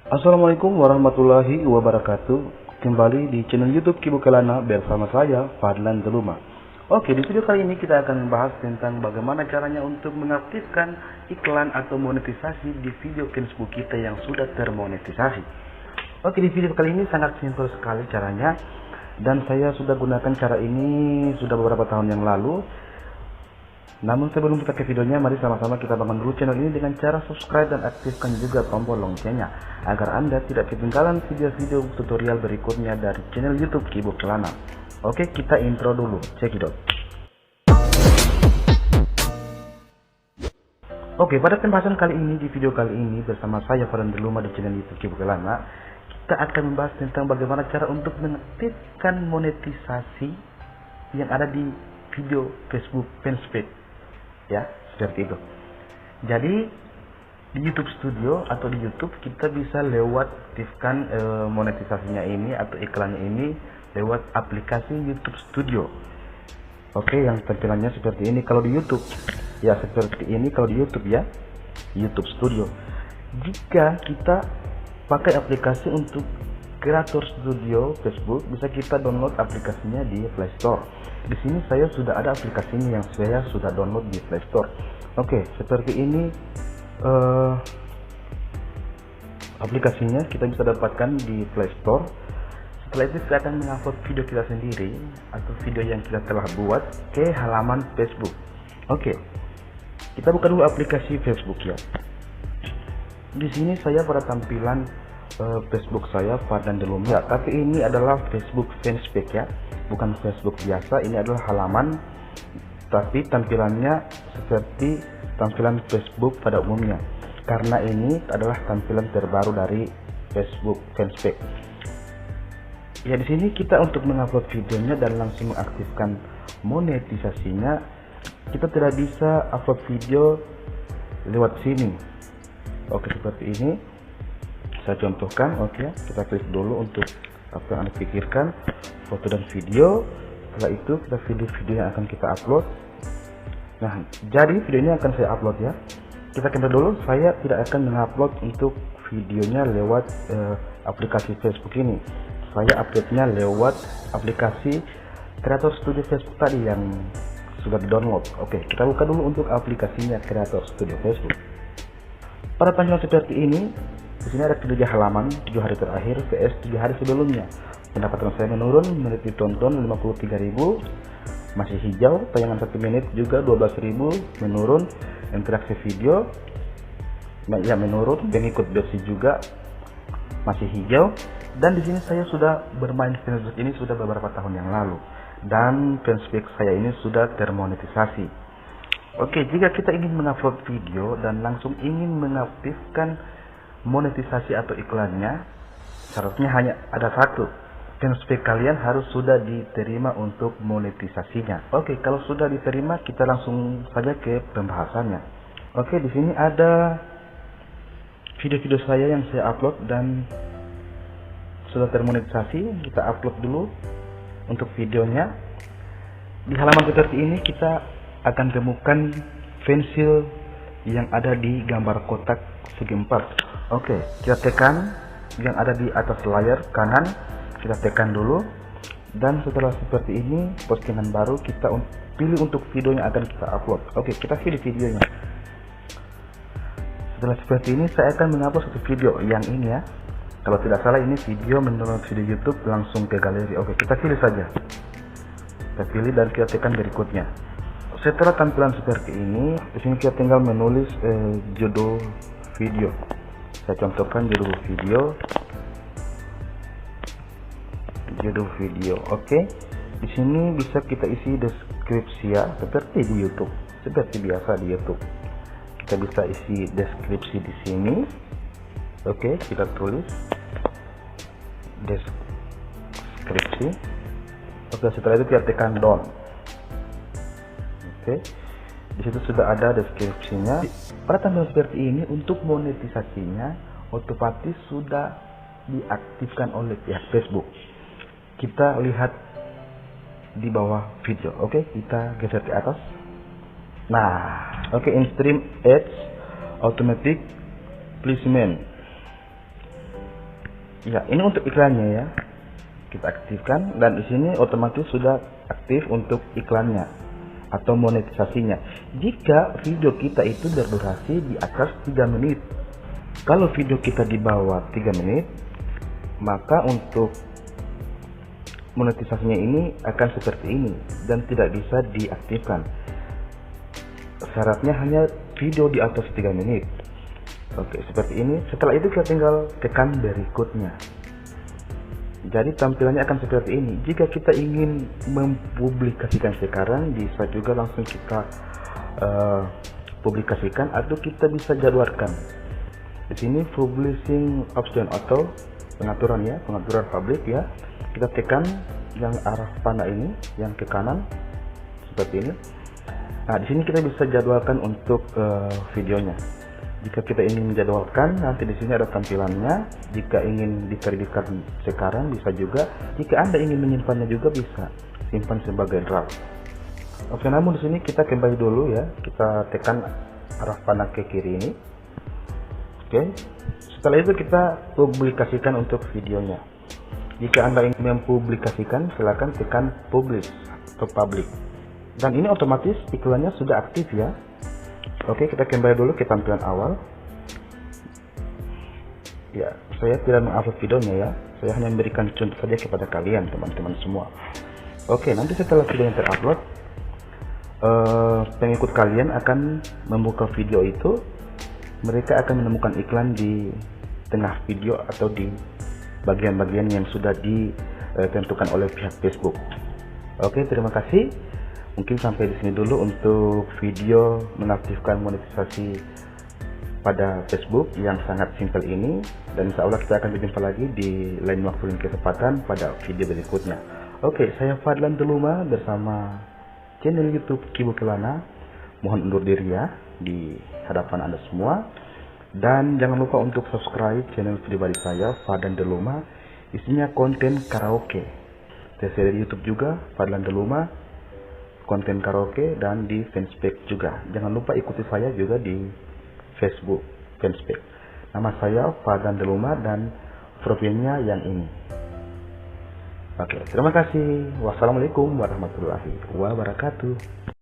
Assalamualaikum warahmatullahi wabarakatuh. Kembali di channel YouTube Kibu Kelana bersama saya Fadlan Deluma. Oke, di video kali ini kita akan membahas tentang bagaimana caranya untuk mengaktifkan iklan atau monetisasi di video Facebook kita yang sudah termonetisasi. Oke, di video kali ini sangat simpel sekali caranya, dan saya sudah gunakan cara ini sudah beberapa tahun yang lalu. Namun sebelum kita ke videonya, mari sama-sama kita bangun dulu channel ini dengan cara subscribe dan aktifkan juga tombol loncengnya agar Anda tidak ketinggalan video-video tutorial berikutnya dari channel YouTube Kibu Kelana. Oke, kita intro dulu, cekidot. Oke, pada pembahasan kali ini, di video kali ini bersama saya Fadlan Deluma di channel YouTube Kibu Kelana, kita akan membahas tentang bagaimana cara untuk mengaktifkan monetisasi yang ada di video Facebook fanpage. Ya, seperti itu. Jadi di YouTube Studio atau di YouTube kita bisa lewat aktifkan monetisasinya ini atau iklannya ini lewat aplikasi YouTube Studio. Oke, yang tampilannya seperti ini kalau di YouTube. Ya, seperti ini kalau di YouTube ya. YouTube Studio. Jika kita pakai aplikasi untuk Creator Studio Facebook, bisa kita download aplikasinya di Play Store. Di sini saya sudah ada aplikasinya yang saya sudah download di Play Store. Oke, seperti ini aplikasinya kita bisa dapatkan di Play Store. Setelah itu kita akan mengupload video kita sendiri atau video yang kita telah buat ke halaman Facebook. Oke, kita buka dulu aplikasi Facebook ya. Di sini saya pada tampilan Facebook saya Fadlan Deluma. Ya, tapi ini adalah Facebook fanpage ya, bukan Facebook biasa. Ini adalah halaman, tapi tampilannya seperti tampilan Facebook pada umumnya, karena ini adalah tampilan terbaru dari Facebook fanpage. Ya, di sini kita untuk mengupload videonya dan langsung mengaktifkan monetisasinya, kita tidak bisa upload video lewat sini. Oke, seperti ini. Saya contohkan. Oke, kita klik dulu untuk apa yang Anda pikirkan, foto dan video. Setelah itu kita pilih video yang akan kita upload. Nah, jadi video ini akan saya upload ya. Kita cancel dulu, saya tidak akan mengupload untuk videonya lewat aplikasi Facebook ini. Saya uploadnya lewat aplikasi Creator Studio Facebook tadi yang sudah di-download. Oke, kita buka dulu untuk aplikasinya Creator Studio Facebook. Pada tampilan seperti ini, di sini ada 7 halaman, 7 hari terakhir vs 7 hari sebelumnya. Pendapatan saya menurun, menit ditonton 53.000, masih hijau. Tayangan 1 menit juga 12.000, menurun. Interaksi video ya menurun, pengikut versi juga masih hijau. Dan di sini saya sudah bermain Facebook ini sudah beberapa tahun yang lalu, dan Facebook saya ini sudah termonetisasi. Oke, jika kita ingin mengupload video dan langsung ingin mengaktifkan monetisasi atau iklannya, syaratnya hanya ada satu, fanpage kalian harus sudah diterima untuk monetisasinya. Oke, kalau sudah diterima, kita langsung saja ke pembahasannya. Oke, di sini ada video-video saya yang saya upload dan sudah termonetisasi. Kita upload dulu untuk videonya. Di halaman seperti ini kita akan temukan pensil yang ada di gambar kotak segi 4. Oke, kita tekan yang ada di atas layar kanan, kita tekan dulu, dan setelah seperti ini postingan baru kita pilih untuk video yang akan kita upload. Oke, kita pilih videonya. Setelah seperti ini saya akan mengupload satu video yang ini ya. Kalau tidak salah ini video menurut video YouTube langsung ke galeri. Oke, kita pilih saja. Kita pilih dan kita tekan berikutnya. Setelah tampilan seperti ini, di sini kita tinggal menulis judul video. Saya contohkan judul video. Oke. Di sini bisa kita isi deskripsi ya, seperti di YouTube, seperti biasa di YouTube. Kita bisa isi deskripsi di sini. Oke, kita tulis deskripsi. Oke, setelah itu kita tekan down. Oke, di situ sudah ada deskripsinya. Pada tampilan seperti ini, untuk monetisasinya otomatis sudah diaktifkan oleh pihak Facebook. Kita lihat di bawah video. Oke, kita geser ke atas. Nah, oke, in stream ads automatic placement. Ya, ini untuk iklannya ya. Kita aktifkan dan di sini otomatis sudah aktif untuk iklannya atau monetisasinya. Jika video kita itu berdurasi di atas 3 menit. Kalau video kita di bawah 3 menit, maka untuk monetisasinya ini akan seperti ini dan tidak bisa diaktifkan. Syaratnya hanya video di atas 3 menit. Oke, seperti ini. Setelah itu kita tinggal tekan berikutnya. Jadi tampilannya akan seperti ini. Jika kita ingin mempublikasikan sekarang, bisa juga langsung kita publikasikan atau kita bisa jadwalkan. Di sini publishing option atau pengaturan ya, pengaturan publik ya. Kita tekan yang arah panah ini, yang ke kanan seperti ini. Nah, di sini kita bisa jadwalkan untuk videonya. Jika kita ingin menjadwalkan, nanti di sini ada tampilannya. Jika ingin diterbitkan sekarang bisa juga. Jika Anda ingin menyimpannya juga bisa, simpan sebagai draft. Oke, namun di sini kita kembali dulu ya. Kita tekan arah panah ke kiri ini. Oke. Setelah itu kita publikasikan untuk videonya. Jika Anda ingin mempublikasikan, silakan tekan publish atau public. Dan ini otomatis iklannya sudah aktif ya. Oke, kita kembali dulu ke tampilan awal. Ya, saya tidak mengupload videonya ya. Saya hanya memberikan contoh saja kepada kalian, teman-teman semua. Oke, nanti setelah video yang terupload, pengikut kalian akan membuka video itu. Mereka akan menemukan iklan di tengah video atau di bagian-bagian yang sudah ditentukan oleh pihak Facebook. Oke, terima kasih. Mungkin sampai di sini dulu untuk video mengaktifkan monetisasi pada Facebook yang sangat simpel ini, dan insya Allah kita akan berjumpa lagi di lain waktu dan kesempatan pada video berikutnya. Oke, saya Fadlan Deluma bersama channel YouTube Kibo Kelana. Mohon undur diri ya di hadapan Anda semua, dan jangan lupa untuk subscribe channel pribadi saya Fadlan Deluma. Isinya konten karaoke. Saya di YouTube juga Fadlan Deluma, konten karaoke, dan di fanspage juga. Jangan lupa ikuti saya juga di Facebook fanspage. Nama saya Fadlan Deluma dan profilnya yang ini. Oke, terima kasih. Wassalamualaikum warahmatullahi wabarakatuh.